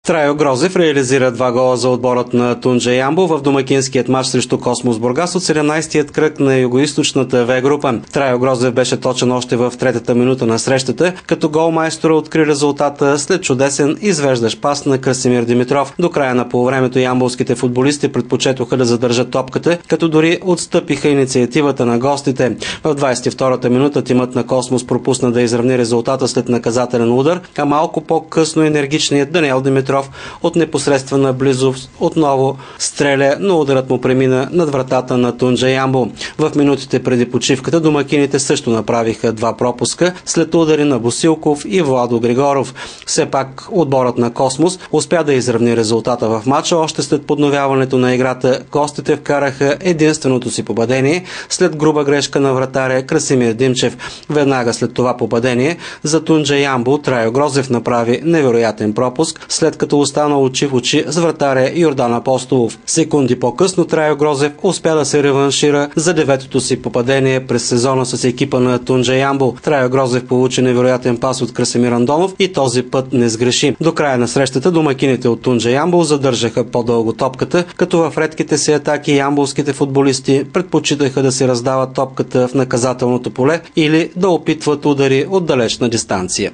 Трайо Грозев реализира 2 гола за отборът на Тунджа Ямбол в домакинският матч срещу Космос Бургас от 17-тият кръг на югоизточната В група. Трайо Грозев беше точен още в 3-та минута на срещата, като голмайстора откри резултата след чудесен извеждащ пас на Красимир Димитров. До края на полувремето ямболските футболисти предпочетоха да задържат топката, като дори отстъпиха инициативата на гостите. В 22-та минута тимът на Космос пропусна да изравни резултата след наказателен удар, а малко по-късно енергичният Даниел Димитров от непосредствена близост отново стреля, но ударът му премина над вратата на Тунджа Ямбол. В минутите преди почивката домакините също направиха 2 пропуска след удари на Босилков и Владо Григоров. Все пак отборът на Космос успя да изравни резултата в матча. Още след подновяването на играта гостите вкараха единственото си попадение след груба грешка на вратаря Красимир Димчев. Веднага след това попадение за Тунджа Ямбол Трайо Грозев направи невероятен пропуск, след като остана очи в очи с вратаря Йордан Апостолов. Секунди по-късно Трайо Грозев успя да се реваншира за 9-то си попадение през сезона с екипа на Тунджа Ямбол. Трайо Грозев получи невероятен пас от Красимир Андонов и този път не сгреши. До края на срещата домакините от Тунджа Ямбол задържаха по-дълго топката, като в редките си атаки ямболските футболисти предпочитаха да си раздават топката в наказателното поле или да опитват удари от далечна дистанция.